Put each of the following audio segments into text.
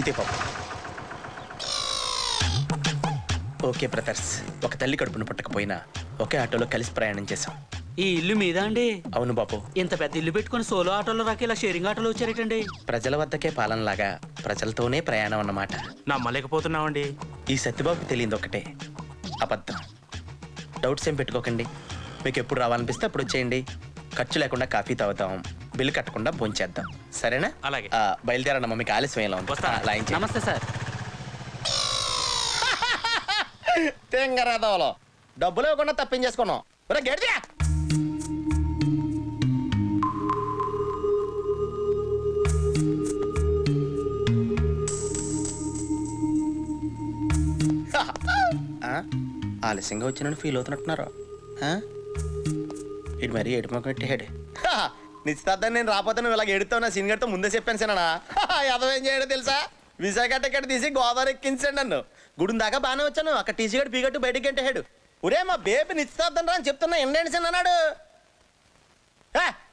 ఇదే పాపం. Okay brothers, ఒక తల్లి కడుపును పుట్టకపోయినా ఒకే ఆటోలో కలిసి ప్రయాణం చేశాం. ఈ ఇల్లు మీద అండి? అవును బాబు. ఇంత పెద్ద ఇల్లు పెట్టుకుని సోలో ఆటోలో రాక ఇలా షేరింగ్ ఆటోలో వచ్చారేటండి? ప్రజల వద్దకే పాలనలాగా ప్రజలతోనే ప్రయాణం అన్నమాట. నమ్మలేకపోతున్నామండి. ఈ సత్యబాబుకి తెలియదు ఒకటే, అబద్ధం. డౌట్స్ ఏం పెట్టుకోకండి. మీకు ఎప్పుడు రావాలనిపిస్తే అప్పుడు వచ్చేయండి. ఖర్చు లేకుండా కాఫీ తాగుతాం, బిల్లు కట్టకుండా భోంచేద్దాం. సరేనా? అలాగే. బయలుదేరమ్మా, మీకు ఆలస్యం ఎలా ఉంది? నమస్తే సార్. తెంగరాదవలో డబ్బులు ఇవ్వకుండా తప్పించేసుకున్నాం. గడిచా ఆలస్యంగా వచ్చినని ఫీల్ అవుతున్నట్టున్నారు. ఇటు మరీ ఏడుమొక్క పెట్టాడు. నిశ్చితార్థాన్ని నేను రాకపోతే నువ్వు ఇలాగ ఏడుతావు నా సీన్ గడితో ముందే చెప్పాను సినా. అదవేం చేయడం తెలుసా? విశాఖ టికెట్ తీసి గోదావరి ఎక్కించాడు నన్ను. గుడి దాకా బాగానే వచ్చాను, అక్కడ టీసీ గడు పీగట్టు బయటికి గంటేహాడు. ఒరే మా బేబీ నిశ్చితార్థం రా అని చెప్తున్నా, ఎండేండి సిన్ అన్నాడు.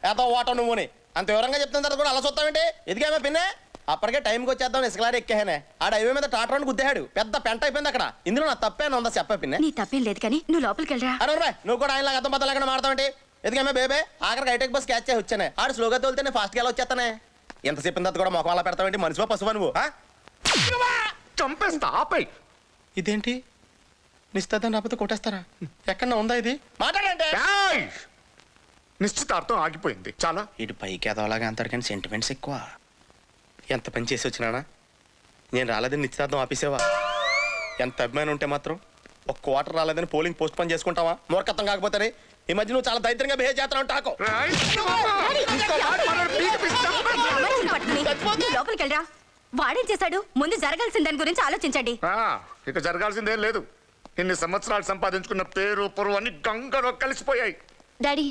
ఏదో ఓటం నువ్వుని అంత వివరంగా చెప్తున్న తర్వాత కూడా అలా చూస్తావేంటి? ఎదిగామా పిన్నే? అప్పటికే టైంకి వచ్చేద్దాం ఇసుకలారి ఎక్కేహానే. ఆ హైవే మీద టాటరాన్ని గుద్దేహాడు, పెద్ద పెంట అయిపోయింది అక్కడ. ఇందులో నా తప్పేనా ఉందా చెప్పా పిన్నే? నీ తప్పేం లేదు కానీ నువ్వు లోపలికి వెళ్ళరా. అరే నువ్వు కూడా ఆయన అర్థం బద్దలు ఎక్కడ మాడతావేంటి? ఎదిగామే బేబే, ఆఖరికి హైటెక్ బస్ క్యాచ్ చేసి వచ్చానే. ఆడు స్లోగా తోలితేనే ఫాస్ట్గా వెళ్ళి వచ్చేస్తానే. ఎంత చెప్పిన తర్వాత కూడా మొఖం అలా పెడతావేంటి? మనిషివా పశువా నువ్వు? చంపేస్తా, ఆపై. ఇదేంటి నిశ్చితార్థం రాకపోతే కొట్టేస్తారా? ఎక్కడన్నా ఉందా ఇది? మాట్లాడంటే నిశ్చితార్థం ఆగిపోయింది చాలా. ఇటు పైకి ఎదవలాగా అంటారు కానీ సెంటిమెంట్స్ ఎక్కువ. ఎంత పని చేసి వచ్చినానా? నేను రాలేదని నిశ్చితార్థం ఆపేసేవా? ఎంత అభిమానం ఉంటే మాత్రం ఒక క్వార్టర్ రాలేదని పోలింగ్ పోస్ట్ పోన్ చేసుకుంటావా? మూర్ఖత్వం కాకపోతే. ఈ మధ్య నువ్వు చాలా దరిద్రంగా బిహేవ్ చేస్తున్నావు. టాకో లోపలికి వెళ్ళరా. వాడేం చేశాడు? ముందు జరగాల్సిన దాని గురించి ఆలోచించండి. ఇక జరగాల్సిందేం లేదు. ఇన్ని సంవత్సరాలు సంపాదించుకున్న పేరు పొరువు అన్ని గంగలో కలిసిపోయాయి. డాడీ,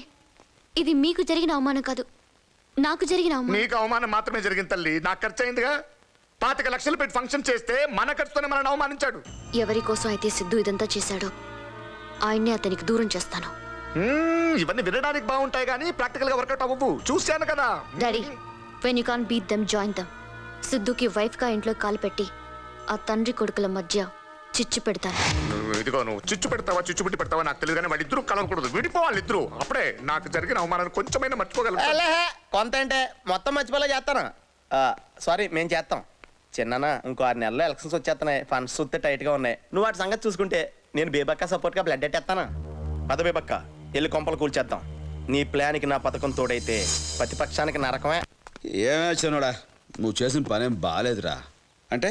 ఇది మీకు జరిగిన అవమానం కాదు, నాకు జరిగిన అవమానం. నీకు అవమానం మాత్రమే జరిగింది తల్లి. నాకు ఖర్చు అయిందిగా. 25 లక్షలు పెట్టి ఫంక్షన్ చేస్తే మన ఖర్చుతోనే మనల్ని అవమానించాడు. ఎవరి కోసం అయితే సిద్ధు ఇదంతా చేశాడో ఆయన్నే అతనికి దూరం చేస్తాను. ఇవన్నీ వినడానికి బాగుంటాయి కానీ ప్రాక్టికల్ గా వర్కౌట్ అవ్వవు. చూశాను కదా. Daddy, when you can't beat them join them. సిద్ధుకి వైఫ్ గా ఇంట్లో కాలు పెట్టి ఆ తండ్రి కొడుకుల మధ్య చిచ్చు పెడతాను. ఇదిగో నువ్వు చిచ్చు పెడతావా చిచ్చు పెట్టి పెడతావా నాకు తెలియదు కానీ వాళ్ళిద్దరూ కలవకూడదు, విడిపోవాలి ఇద్దరు. అప్పుడే నాకు జరిగిన అవమానాన్ని కొంచెమైనా మర్చిపోగలను. కొంత అంటే మొత్తం మర్చిపోలే చేస్తాను. సారీ, మేము చేస్తాం. చిన్న ఇంకో 6 నెలల్లో ఎలక్షన్స్ వచ్చేస్తున్నాయి, ఫండ్స్ చూస్తే టైట్ గా ఉన్నాయి. నువ్వు వాటి సంగతి చూసుకుంటే నేను బేబక్క సపోర్ట్ గా బ్లడ్ ఎట్టేస్తాను. పద బేబక్క, వెళ్ళి కొంపలు కూల్చేద్దాం. నీ ప్లాన్కి నా పథకం తోడైతే ప్రతిపక్షానికి నరకమే. ఏమే చిన్నోడా, నువ్వు చేసిన పనేం బాగాలేదురా. అంటే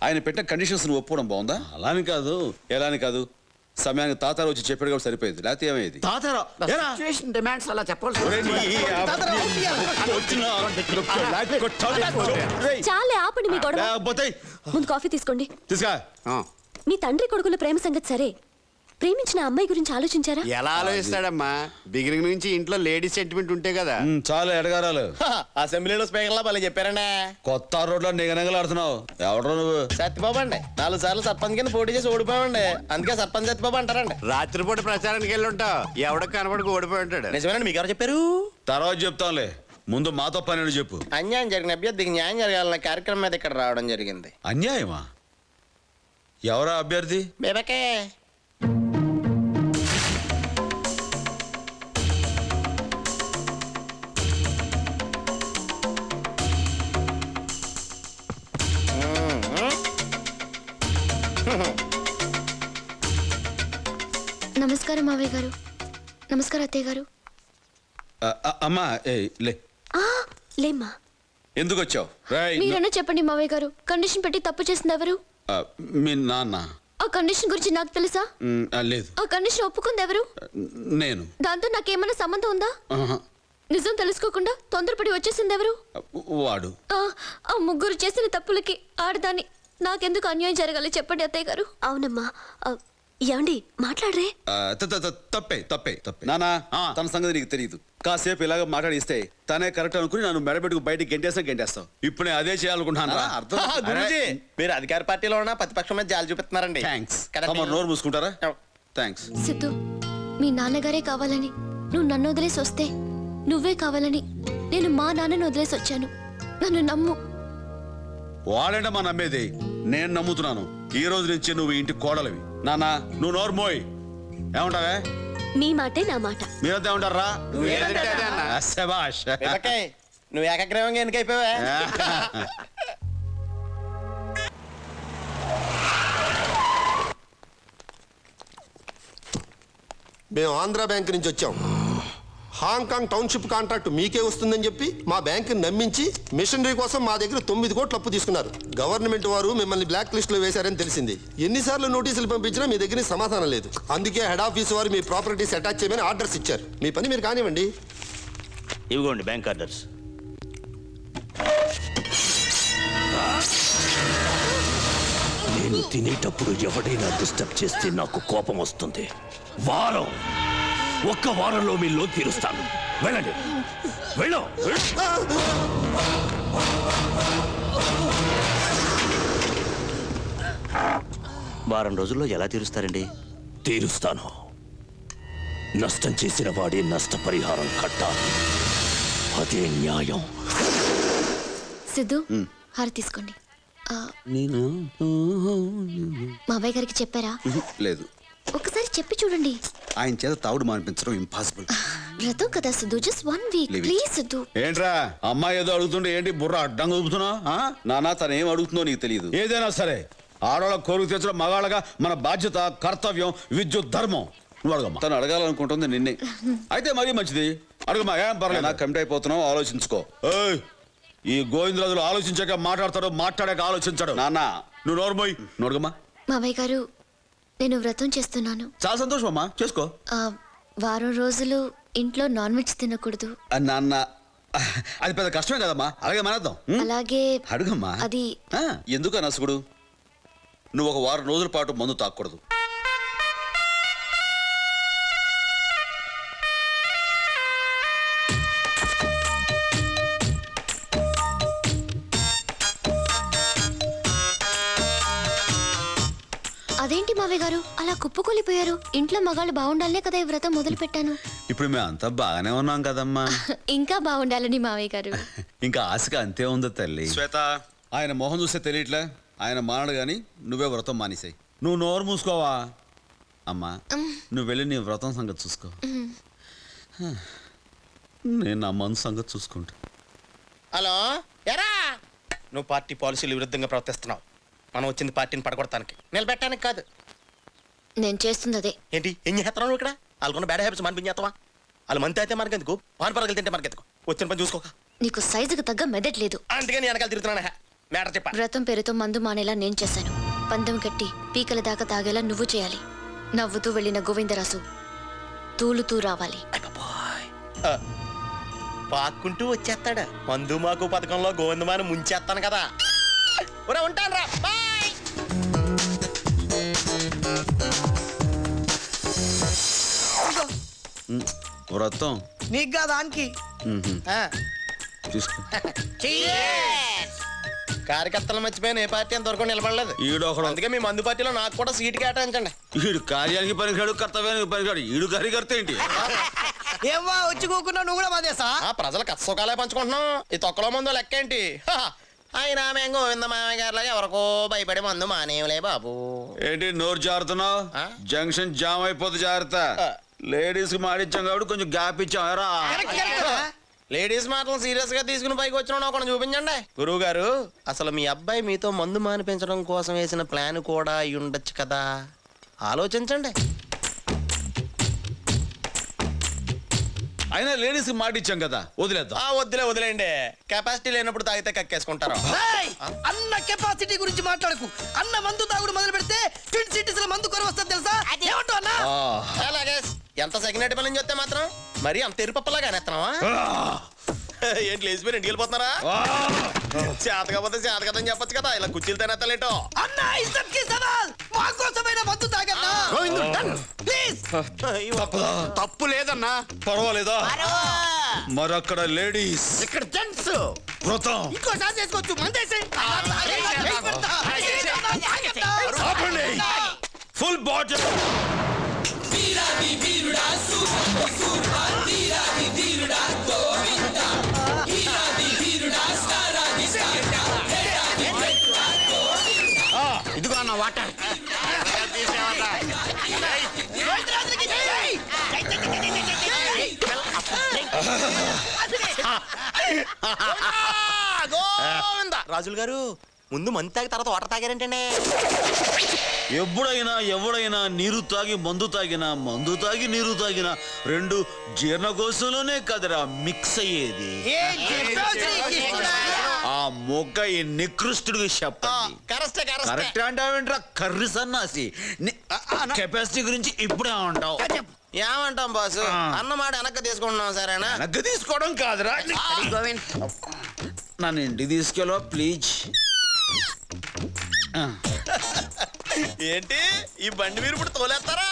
ఆయన పెట్టిన కండిషన్స్ నువ్వు ఒప్పుకోవడం బాగుందా? అలాని కాదు, ఎలాని కాదు, సమయానికి తాతారు వచ్చి చెప్పాడు కాబట్టి సరిపోయింది. లేకపోతే ఏమైంది? డిమాండ్స్ అలా చెప్పాల్సి. చాలే ఆపండి మీ గొడవ. ముందు కాఫీ తీసుకోండి. తీసుకా. మీ తండ్రి కొడుకుల ప్రేమ సంగతి సరే, ప్రేమించిన అమ్మాయి గురించి ఆలోచించారా? ఎలా ఆలోచిస్తాడమ్మా? బిగినింగ్ నుంచి ఇంట్లో లేడీస్ సెంటిమెంట్ ఉంటే కదా. చాలా ఎడగారాలు. అసెంబ్లీలో స్పీకర్లా భలే చెప్పారండి. కొత్త రోడ్లో నిగనగలాడుతున్నావు. ఎవడో నువ్వు? సత్యబాబు అండి. 4 సార్లు సర్పంచ్ కింద పోటీ చేసి ఓడిపోయామండి, అందుకే సర్పంచ్ సత్యబాబు అంటారండి. రాత్రిపూట ప్రచారానికి వెళ్ళి ఉంటావు, ఎవడో కనబడికి ఓడిపోయి ఉంటాడు. నిజమేనండి. మీకు ఎవరు చెప్పారు? తర్వాత చెప్తాంలే, ముందు మాతో పని చెప్పు. అన్యాయం జరిగిన అభ్యర్థికి న్యాయం జరగాలన్న కార్యక్రమం మీద ఇక్కడ రావడం జరిగింది. అన్యాయమా? ఎవరా అభ్యర్థి? బేబకే. నమస్కారం మావయ్య గారు. నమస్కారం అత్తయ్య గారు. అమ్మా లే. లేమ్మా. ఎందుకు వచ్చావు? మీరన్నా చెప్పండి మావయ్య గారు, కండిషన్ పెట్టి తప్పు చేసింది ఎవరు? మీ నాన్న. ఆ కండిషన్ గురించి నాకు తెలుసా? లేదు. ఆ కండిషన్ ఒప్పుకుంది ఎవరు? నేను. దాంతో నాకేమైనా సంబంధం ఉందా? నిజం తెలుసుకోకుండా తొందరపడి వచ్చేసింది ఎవరు? వాడు. ఆ ముగ్గురు చేసిన తప్పులకి ఆడదాన్ని నాకెందుకు అన్యాయం జరగాలి చెప్పండి అత్తయ్య గారు. అవునమ్మా. ఏమండి మాట్లాడరే? తప్పే తప్పే తప్పే. నానా, తన సంగతి నీకు తెలియదు. కాసేపు ఇలాగ మాట్లాడిస్తే తనే కరెక్ట్ అనుకుని నన్ను మెడబెట్టుకు బయటికి గెంటేస్తావు. ఇప్పుడు నేను అదే చేయాలనుకుంటున్నాను. మీరు అధికార పార్టీలో ఉన్న ప్రతిపక్షం మీద జాలి చూపిస్తున్నారండి. నోరు మూసుకుంటారా? థ్యాంక్స్. సిద్ధు, మీ నాన్నగారే కావాలని నువ్వు నన్ను వదిలేసి వస్తే, నువ్వే కావాలని నేను మా నాన్నను వదిలేసి వచ్చాను. నన్ను నమ్ము. వాడేంటమ్మా నమ్మేది? నేను నమ్ముతున్నాను. ఈ రోజు నుంచి నువ్వు ఇంటి కోడలివి. నాన్న నువ్వు నోరు మోయ్. ఏమంటావే? మీ మాటే నా మాట. మీరంతా ఏమంటారా? ఏదంటే అదే అన్న. శభాష్. బేబక్కాయ్, నువ్వు ఏకగ్రీవంగా ఎన్నికైపోయావా? మేము ఆంధ్ర బ్యాంక్ నుంచి వచ్చాం. హాంకాంగ్ టౌన్షిప్ కాంట్రాక్ట్ మీకే వస్తుందని చెప్పి మా బ్యాంకుని నమ్మించి మిషనరీ కోసం మా దగ్గర 9 కోట్లు అప్పు తీసుకున్నారు. గవర్నమెంట్ వారు మిమ్మల్ని బ్లాక్ లిస్ట్ లో వేశారని తెలిసింది. ఎన్నిసార్లు నోటీసులు పంపించినా మీ దగ్గర సమాధానం లేదు. అందుకే హెడ్ ఆఫీస్ వారు మీ ప్రాపర్టీస్ అటాచ్ చేయమని ఆర్డర్స్ ఇచ్చారు. మీ పని మీరు కానివ్వండి. ఇవ్వండి బ్యాంక్ ఆర్డర్స్. నేను తినేటప్పుడు ఎవడైనా డిస్టర్బ్ చేస్తే నాకు కోపం వస్తుంది. ఒక్క వారంలో మీ లోన్ తీరుస్తాను. వెళ్ళండి, వెళ్ళు. వారం రోజుల్లో ఎలా తీరుస్తారండి? తీరుస్తాను. నష్టం చేసిన వాడి నష్టపరిహారం కట్టాలి. అదే న్యాయం. సిద్ధు హారతి తీసుకోండి. నేను మావయ్య గారికి చెప్పారా? లేదు. ఒకసారి చెప్పి చూడండి. ఆయన చేత తావుడు మానిపించడం ఇంపాసిబుల్. వ్రతం కదా Siddhu, just 1 week Leave it. Please Siddhu. ఏంట్రా అమ్మాయి ఏదో అడుగుతుంటే ఏంటి బుర్ర అడ్డంగా ఊపుతున్నా? నాన్న తను ఏం అడుగుతుందో నీకు తెలియదు. ఏదైనా సరే ఆడవాళ్ళ కోరిక తెచ్చడం మగాళ్ళగా మన బాధ్యత, కర్తవ్యం, విద్యుత్ ధర్మం. నువ్వు అడగమ్మా. తను అడగాలనుకుంటుంది నిన్నే. అయితే మరీ మంచిది, అడుగమ్మా. ఏం పర్లేదు. నాకు కమిట్ అయిపోతున్నావు, ఆలోచించుకో. ఏయ్, ఈ గోవిందరాజులు ఆలోచించాక మాట్లాడతాడు, మాట్లాడాక ఆలోచించాడు. నాన్న నువ్వు నోరుమోయ్. నోడుగమ్మా. మావయ్య గారు, నేను వ్రతం చేస్తున్నాను. చాలా సంతోషం అమ్మా, చేసుకో. వారం రోజులు ఇంట్లో నాన్ వెజ్ తినకూడదు. నాన్న అది పెద్ద కష్టమే కదమ్మా, అలాగే మానేద్దాం. అలాగే అడుగమ్మా. అది ఎందుకు అనసుగుడు? నువ్వు ఒక వారం రోజుల పాటు మందు తాకూడదు. అదేంటి మావయ్య గారు అలా కుప్పకొలిపోయారు? ఇంట్లో మగాళ్ళు బాగుండాలనే కదా ఈ వ్రతం మొదలు పెట్టాను. ఇప్పుడు మేము అంతా బాగానే ఉన్నాం కదమ్మా. ఇంకా బాగుండాలని మావయ్య గారు. ఇంకా ఆశగా అంతే ఉంది తల్లి. శ్వేత, ఆయన మొహం చూస్తే తెలియట్లే. ఆయన మానడు గాని నువ్వే వ్రతం మానేసాయి. నువ్వు నోరు మూసుకోవా అమ్మా. నువ్వు వెళ్ళి నీ వ్రతం సంగతి చూసుకో. నేను నా మనసు సంగతి చూసుకుంటా. హలో, ఎరా నువ్వు పార్టీ పాలసీలు విరుద్ధంగా ప్రవర్తిస్తున్నావు. మనం వచ్చింది పార్టీని పడగొడటానికి, నిలబెట్టడానికి కాదు. నేను చేస్తుంది అదే. ఏంటి ఏం చేస్తున్నావు నువ్వు ఇక్కడ? వాళ్ళకున్న బ్యాడ్ హ్యాబిట్స్ మానిపించేస్తావా? వాళ్ళు మంది అయితే మనకెందుకు, పాన్ పరగలు తింటే మనకెందుకు? వచ్చిన పని చూసుకోక. నీకు సైజుకు తగ్గ మెదట్లేదు. అందుకే నేను వెనకాల తిరుగుతున్నాను. మ్యాటర్ చెప్పా. వ్రతం పేరుతో మందు మానేలా నేను చేశాను. పందెం కట్టి పీకల దాకా తాగేలా నువ్వు చేయాలి. నవ్వుతూ వెళ్ళిన గోవిందరాజు తూలుతూ రావాలి. పాక్కుంటూ వచ్చేస్తాడు. మందు మాకు పథకంలో గోవిందమాని ముంచేస్తాను కదా. ఉంటాను రా, బాయ్. వ్రతం నీకు దానికి చూసుకో. కార్యకర్తలు మర్చిపోయిన ఏ పార్టీ అంతవరకు నిలబడలేదు. ఈడొకడు. అందుకే మీ మందు పార్టీలో నాకు కూడా సీట్ కేటాయించండి. ఈడు కార్యానికి పనికాడు, కర్తవ్యానికి పనికాడు. ఈడు కార్యకర్త ఏంటి? ఏవా వచ్చి కూకున్నా నువ్వు కూడా మాదేసా? ప్రజల కష్టసుఖాలే పంచుకుంటున్నాం. ఈ తొక్కలో మందు లెక్క ఏంటి? ఆయన మేము గోవింద మామయ్య గారిలాగా ఎవరికో భయపడి మందు మానేయలే బాబు. ఏంటి నోరు జారుతున్నావు? జంక్షన్ జామ్ అయిపోతే జాగ్రత్త. లేడీస్ కి మాడిచ్చాం కాబట్టి కొంచెం గ్యాప్ ఇచ్చాం. లేడీస్ మాటలు సీరియస్ గా తీసుకుని పైకి వచ్చిన ఒకటి చూపించండి. గురువు గారు, అసలు మీ అబ్బాయి మీతో మందు మానిపించడం కోసం వేసిన ప్లాన్ కూడా అయి ఉండొచ్చు కదా, ఆలోచించండి. అయినా లేడీస్ కి మాటిచ్చాం కదా, వదిలేద్దాం. వదిలేండి. కెపాసిటీ లేనప్పుడు తాగితే కక్కేసుకుంటారు. అన్న కెపాసిటీ గురించి మాట్లాడకు. అన్న మందు తాగుడు మొదలు పెడితే ట్విన్ సిటీస్ లో మందు కొర వస్తుంది తెలుసా? ఏమంటావు అన్న? అలాగే ఎంత సెకండ్ పని చెప్తే మాత్రం మరి అంత ఎరుపప్పలాగా అనేస్తున్నావా? ఏంటి లేచిపోయి ఇంటికి వెళ్ళిపోతున్నారా? చేత కాకపోతే చేత కదని చెప్పొచ్చు కదా, ఇలా కుర్చీలు తినేతలేటో. అన్న ఇజ్జత్ కి సవాల్, మా కోసమైన మందు తాగన్నా ప్లీజ్. తప్పు లేదన్నా. పర్వాలేదా? మరక్కడ లేడీస్, ఇక్కడ జెంట్స్. వ్రతం ఇంకోసారి చేసుకోవచ్చు. మందేసి ఫుల్ బాటిల్. అన్న వాటర్ రోహితరాజులకి జై! జై, జై, జై, జై, జై, జై! గోవింద రాజులు గారు ముందు మందు తాగి తర్వాత వాటర్ తాగారంటండి. ఎప్పుడైనా ఎవడైనా నీరు తాగి మందు తాగినా మందు తాగి నీరు తాగినా రెండు జీర్ణకోశంలోనే కదరా మిక్స్ అయ్యేది. ఏం చెప్పావు శ్రీకృష్ణుడా? ఆ మొక్క ఈ నికృష్టుడికి చెప్పండి. కరెక్టే కరెక్టే. కరెక్ట్ అంటావేంట్రా కర్రి సన్నాసి. కెపాసిటీ గురించి ఇప్పుడే ఉంటావు. ఏమంటాం బాసు అన్నమాట వెనక్కి తీసుకుంటున్నాం సరేనా? వెనక్కి తీసుకోవడం కాదురా. నన్ను ఇంటికి తీసుకెళ్ళవా ప్లీజ్. ఏంటి ఈ బండి మీరు ఇప్పుడు తోలేస్తారా?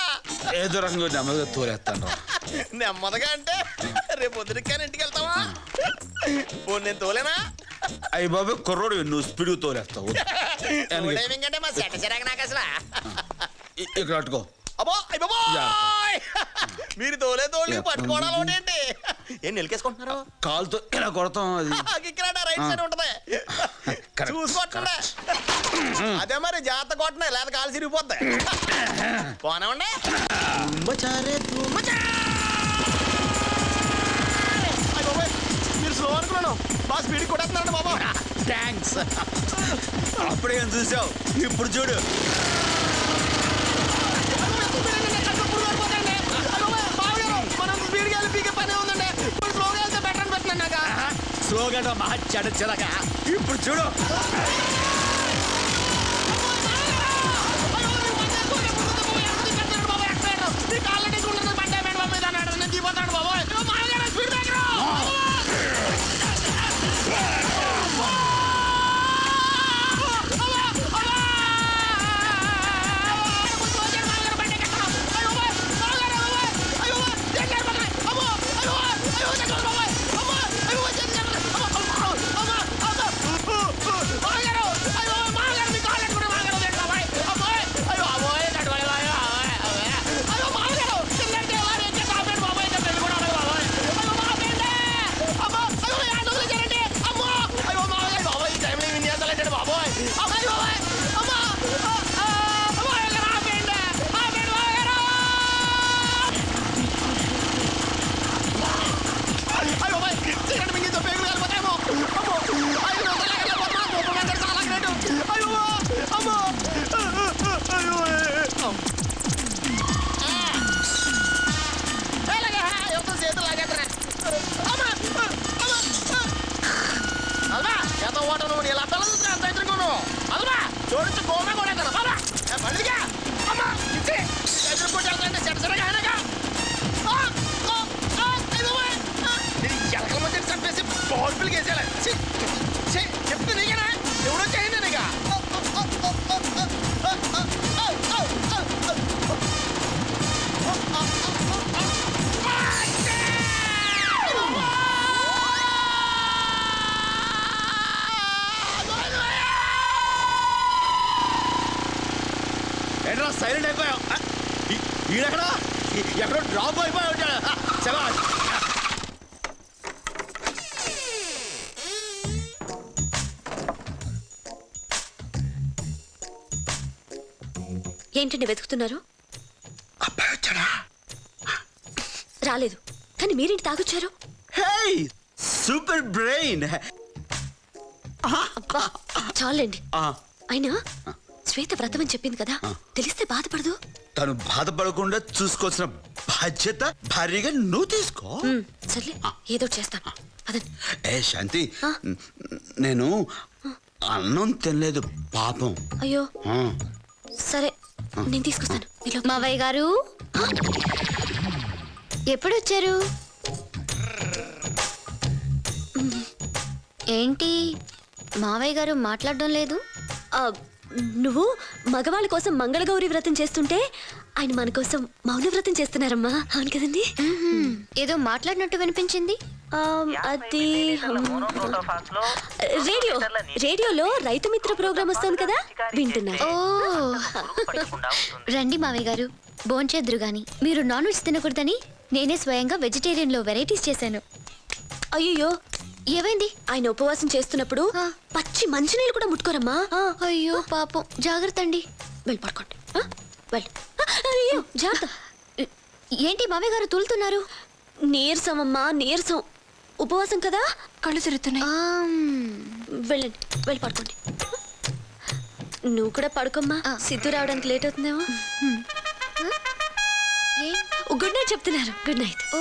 ఏదో రంగు నెమ్మదిగా తోలేస్తాను. నెమ్మదిగా అంటే రేపు పొద్దున ఇంటికి వెళ్తావా? పోనీ నేను తోలేనా? అయ్యి బాబు కుర్రోడు నువ్వు స్పీడ్ తోలేస్తావు. డ్రైవింగ్ అంటే మా సెట చిరాకు నాకు అసలు. ఇక్కడ అట్టుకో. అబ్బో అయ్య బాబోయ్! మీరు తోలే తోలి పట్టుకోవడం ఏంటి? ఏం నిలికేసుకుంటున్నారు? కాలుతో ఇలా కొడతాం. అది ఇక్కడ రైట్ సైడ్ ఉంటది Correct, చూసుకోవట్లే. అదే మరి జాగ్రత్త కొట్టనే లేదా కాలు సిరిగిపోద్ది. పోనేమండి మీరు స్లో అనుకున్నాను బాగా స్పీడ్ కొట్టేస్తున్నాడు బాబా. థ్యాంక్స్. అప్పుడే ఏం చూసావు ఇప్పుడు చూడు. మనం స్పీడ్కి వెళ్ళి పీకే పనే ఉందండి. ఇప్పుడు స్లోగా వెళ్తే బెటర్ అని పెట్టినాను నాకు. స్లోగా మా చెడచ్చలగా ఇప్పుడు చూడు. చూడొచ్చు గోమే కూడా మళ్ళీగా అమ్మా ఇచ్చి ఎదుర్కొంటే చెడసరగా ఎలకల మధ్య చంపేసి పవర్ఫుల్గా వేసేయాలి. చెప్తే నీకేనా ఎవడో చేయండి నీగా. ఎట్లా సైలెంట్ అయిపోయావు. ఈడెక్కడ ఎక్కడో డ్రాప్ అయిపోయావు. శభాష్. ఏంటండి వెతుకుతున్నారు? అబ్బాయి వచ్చాడా? రాలేదు. కానీ మీరేంటి తాగొచ్చారు? హే సూపర్ బ్రెయిన్. అబ్బా చాలండి. అయినా శ్వేత వ్రతం అని చెప్పింది కదా, తెలిస్తే బాధపడదు. తను బాధపడకుండా చూసుకోవాల్సిన బాధ్యత భారీగా నువ్వు తీసుకో. సర్లే ఏదో చేస్తాను. పదండి. ఏ శాంతి, నేను అన్నం తినలేదు పాపం. అయ్యో సరే నేను తీసుకొస్తాను. మావయ్య గారు ఎప్పుడు వచ్చారు? ఏంటి మావయ్య గారు మాట్లాడడం లేదు? నువ్వు మగవాళ్ళ కోసం మంగళగౌరి వ్రతం చేస్తుంటే ఆయన మన కోసం మౌన వ్రతం చేస్తున్నారమ్మా. అవును కదండి? ఏదో వినిపించింది. అది రేడియోలో రైతు మిత్ర ప్రోగ్రామ్ వస్తుంది కదా, వింటున్నా. ఓ రండి మావయ్య గారు భోంచేద్దురు గాని. మీరు నాన్ వెజ్ తినకూడదని నేనే స్వయంగా వెజిటేరియన్ లో వెరైటీస్ చేశాను. అయ్యో ఏమైంది? ఆయన ఉపవాసం చేస్తున్నప్పుడు పచ్చి మంచినీళ్ళు కూడా ముట్టుకోరమ్మా. అయ్యో పాపం, జాగ్రత్త అండి. వెళ్ళి పడుకోండి ఆ? వెళ్ళి అయ్యో జాగ్రత్త. ఏంటి మావయ్య గారు తూలుతున్నారు? నీరసం అమ్మా, నీరసం. ఉపవాసం కదా, కళ్ళు తిరుగుతున్నాయి. వెళ్ళండి, వెళ్ళి పడుకోండి. నువ్వు కూడా పడుకోమ్మా, సిద్ధు రావడానికి లేట్ అవుతుందేమో. గుడ్ నైట్ చెప్తున్నారు. Good night. ఓ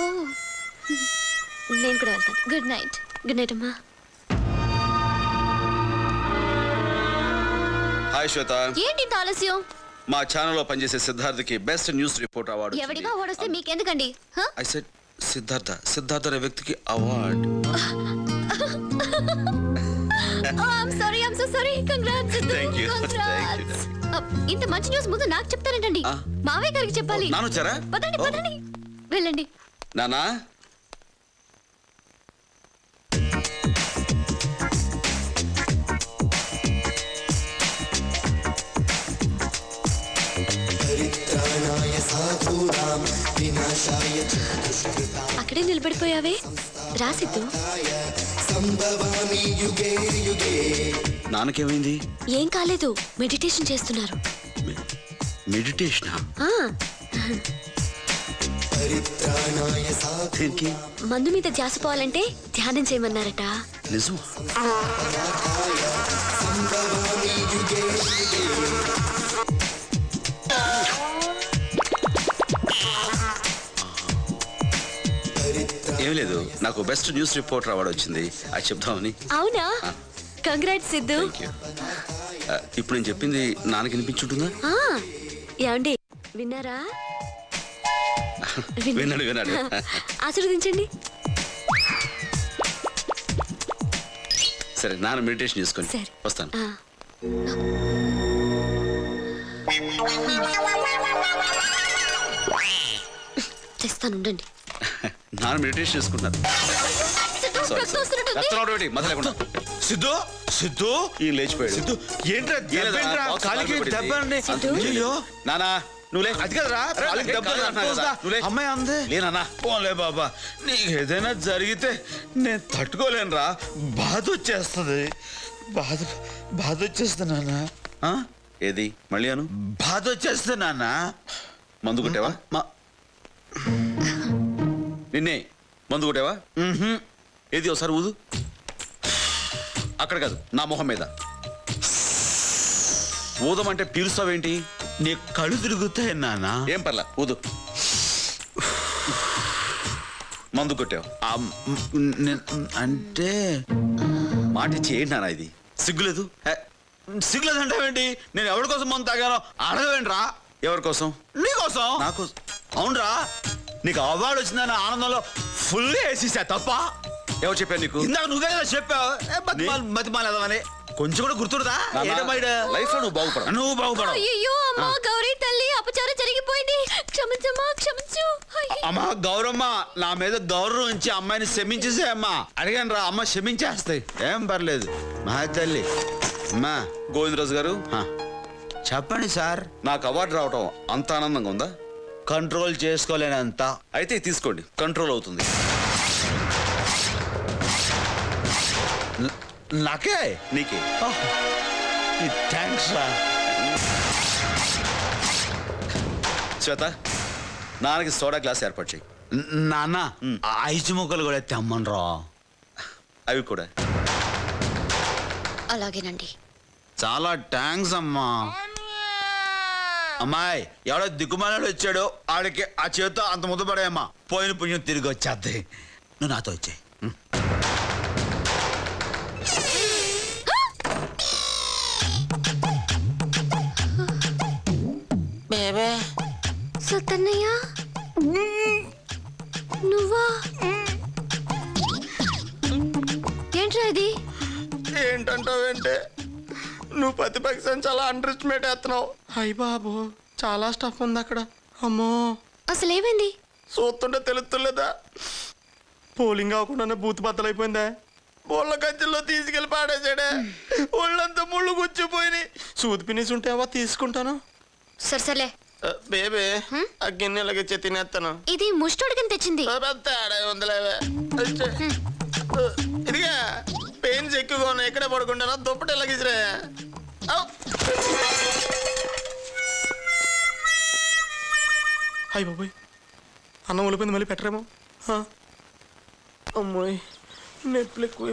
నేను కూడా వెళ్తాను. Good night. గుడ్ నైట్ అమ్మా. హాయ్ శ్వేత, ఏంటి ఇంత ఆలస్యం? మా ఛానల్లో పనిచేసే సిద్ధార్థకి బెస్ట్ న్యూస్ రిపోర్ట్ అవార్డు ఎవడిగా ఓడొస్తే మీకెందుకండి? హ? ఐ సెడ్ సిద్ధార్థ అనే వ్యక్తికి award. I'm sorry, I'm so sorry. Congrats, Sidhu. Thank you. Congrats. ఇంత మంచి న్యూస్ ముందు నాకు చెప్తారేంటండి? ఆ. మావయ్య గారికి చెప్పాలి. నాన్న వచ్చారా? పదండి, ఓ. పదండి. వెళ్ళండి. నానా అక్కడే నిలబడిపోయావే, రా సిద్ధు. నాన్నకేమైంది? ఏం కాలేదు, మెడిటేషన్ చేస్తున్నారు. మెడిటేషనా? ఆ, దేనికి? మందు మీద ధ్యాస పోవాలంటే ధ్యానం చేయమన్నారట. నిజం? ఏం లేదు, నాకు బెస్ట్ న్యూస్ రిపోర్టర్ అవార్డు వచ్చింది, అది చెప్తామని. అవునా? కంగ్రాట్స్ సిద్ధు. Thank you. ఇప్పుడు నేను చెప్పింది నాన్నకి వినిపించుంటుందా? ఆ, ఏమండి విన్నారా? విన్నాడు. ఆశీర్వదించండి. సరే, నాన్న మెడిటేషన్ చేసుకొని సరే. వస్తాను. ఆ. తెస్తాను, ఉండండి. నాన్న మెడిటేషన్ చేసుకుంటున్నారు. సిద్ధు, Sorry, రక్తం వస్తున్నట్టుంది. రక్తం ఒకటి మొదలు లేకుండా. సిద్ధు సిద్ధు ఈయన లేచిపోయాడు. సిద్ధు ఏంట్రా దెబ్బేంట్రా? కాలికి దెబ్బ అండి. అయ్యో నానా నువ్వులే. అది కదరా కాలికి దెబ్బ అంటున్నా కదా. అమ్మాయి అందే. లేనా పోలే బాబా, నీకు ఏదైనా జరిగితే నేను తట్టుకోలేనురా, బాధ వచ్చేస్తుంది. బాధ వచ్చేస్తుంది నాన్న. ఏది మళ్ళీ అను. బాధ వచ్చేస్తుంది నాన్న. మందు కొట్టావా? నిన్నే మందు కొట్టావా? ఏది ఒకసారి ఊదు. అక్కడ కాదు, నా మొహం మీద. ఊదమంటే పీలుస్తావేంటి? నీ కళ్ళు తిరుగుతాయి నాన్న. ఏం పర్లా, ఊదు. మందు కొట్టావు అంటే మాటిచ్చి ఏంటి నాన్న ఇది? సిగ్గులేదు? సిగ్గులేదంటావేంటి? నేను ఎవరి కోసం మందు తాగానో అడగవేంట్రా? ఎవరి కోసం? నీకోసం. నాకు. అవునరా, నీకు అవార్డు వచ్చిందని ఆనందంలో ఫుల్గా వేసేసా తప్ప. ఎవరు చెప్పారు నీకు? ఇందాక నువ్వే కదా చెప్పావు, మతిమాలేదని. కొంచెం కూడా గుర్తురుదా? లైఫ్ లో నువ్వు బాగుపడ. నువ్వు బాగుపడవు. అయ్యో అమ్మా, గౌరీ తల్లి, అపచారం జరిగిపోయింది. క్షమించమ్మా, క్షమించు. అయ్యో. అమ్మా గౌరమ్మ, నా మీద గౌరవం ఉంచి అమ్మాయిని క్షమించేసే అమ్మా. అడిగాను రా, అమ్మ క్షమించేస్తాయి, ఏం పర్లేదు. మా తల్లి. అమ్మా గోవిందరాజు గారు, చెప్పండి సార్. నాకు అవార్డు రావటం అంత ఆనందంగా ఉందా? కంట్రోల్ చేసుకోలేనంత. అయితే తీసుకోండి, కంట్రోల్ అవుతుంది. నాకే. నీకే. థ్యాంక్స్ రా. శ్వేత, నాన్నకి సోడా గ్లాస్ ఏర్పాటు చేయి. నాన్న, ఐదు ముక్కలు కూడా తెమ్మనరా. అవి కూడా. అలాగేనండి. చాలా థ్యాంక్స్ అమ్మా. అమ్మాయి, ఎవడో దిక్కుమాలాడు వచ్చాడు, ఆడికి ఆ చేతితో అంత ముద్ద పడేయమ్మా. పోయిన పుణ్యం తిరిగి వచ్చేద్ది. నువ్వు నాతో వచ్చాయి. సత్తన్నయ్య, నువ్వా? ఏంట్రా ఇది? ఏంటంటావేంటే, నువ్వు ప్రతిపక్షం చాలా అండర్ ఎస్టిమేట్ వేస్తున్నావు. అయ్య బాబు, చాలా స్టఫ్ ఉంది అక్కడ. అమ్మో, అసలు ఏమైంది? చూస్తుంటే తెలుస్తుందా? పోలింగ్ అవ్వకుండానే బూత్ బద్దలైపోయిందా? బోళ్ళ గజ్జల్లో తీసుకెళ్ళి పాడేసాడే. ఒళ్ళంతా ముళ్ళు గుచ్చిపోయి. సూది పినిసి ఉంటే అవా తీసుకుంటాను. సర్సలే. బేబే, ఆ గిన్నెలకి తినేస్తాను. ఇది ముష్టోడికని తెచ్చింది. తేడా ఉందిలేవే. ఇదిగా పెయిన్స్ ఎక్కువగా ఉన్నాయి, ఇక్కడే పడుకుంటాను. దుప్పటి ఎలాగిసిరే. అయ్య బాబోయ్, అన్నం ఉలిపోయింది, మళ్ళీ పెట్టరేమో. అమ్మాయి నొప్పులు ఎక్కువ